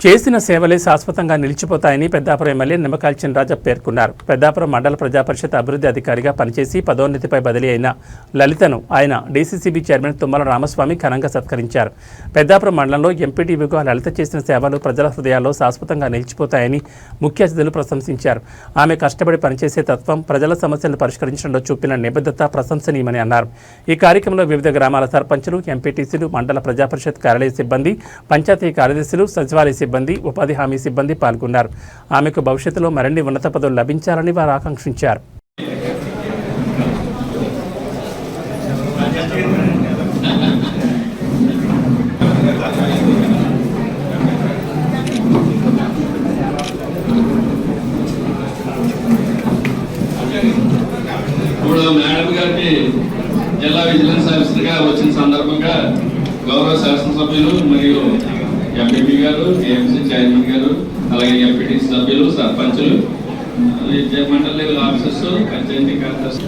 చేసిన సేవలే శాశ్వతంగా నిలిచిపోతాయని పెద్దాపురం ఎమ్మెల్యే నిమ్మకాయల చినరాజప్ప పేర్కొన్నారు. పెద్దాపురం మండల ప్రజాపరిషత్ అభివృద్ధి అధికారిగా పనిచేసి పదోన్నతిపై బదిలీ అయిన లలితను ఆయన డీసీసీబీ చైర్మన్ తుమ్మల రామస్వామి ఘనంగా సత్కరించారు. పెద్దాపురం మండలంలో ఎంపీటీవీగా లలిత చేసిన సేవలు ప్రజల హృదయాల్లో శాశ్వతంగా నిలిచిపోతాయని ముఖ్య అతిథులు ప్రశంసించారు. ఆమె కష్టపడి పనిచేసే తత్వం, ప్రజల సమస్యలను పరిష్కరించడంలో చూపిన నిబద్ధత ప్రశంసనీయమని అన్నారు. ఈ కార్యక్రమంలో వివిధ గ్రామాల సర్పంచులు, ఎంపీటీసీలు, మండల ప్రజాపరిషత్ కార్యాలయ సిబ్బంది, పంచాయతీ కార్యదర్శులు, సచివాలయ సిబ్బంది, ఉపాధి హామీ సిబ్బంది పాల్గొన్నారు. ఆమెకు భవిష్యత్తులో మరిన్ని ఉన్నత పదవులు లభించాలని వారు ఆకాంక్షించారు. మేడం గారికి జిల్లా విజిలెన్స్ ఆఫీసర్గా వచ్చిన సందర్భంగా గౌరవ శాసనసభ్యులు మరియు ఎంపీపీ గారు, ఏఎంసీ చైర్మన్ గారు, అలాగే ఎంపీటీసీ సభ్యులు, సర్పంచులు, మండల లెవెల్ ఆఫీసర్స్, పంచాయతీ కార్యదర్శి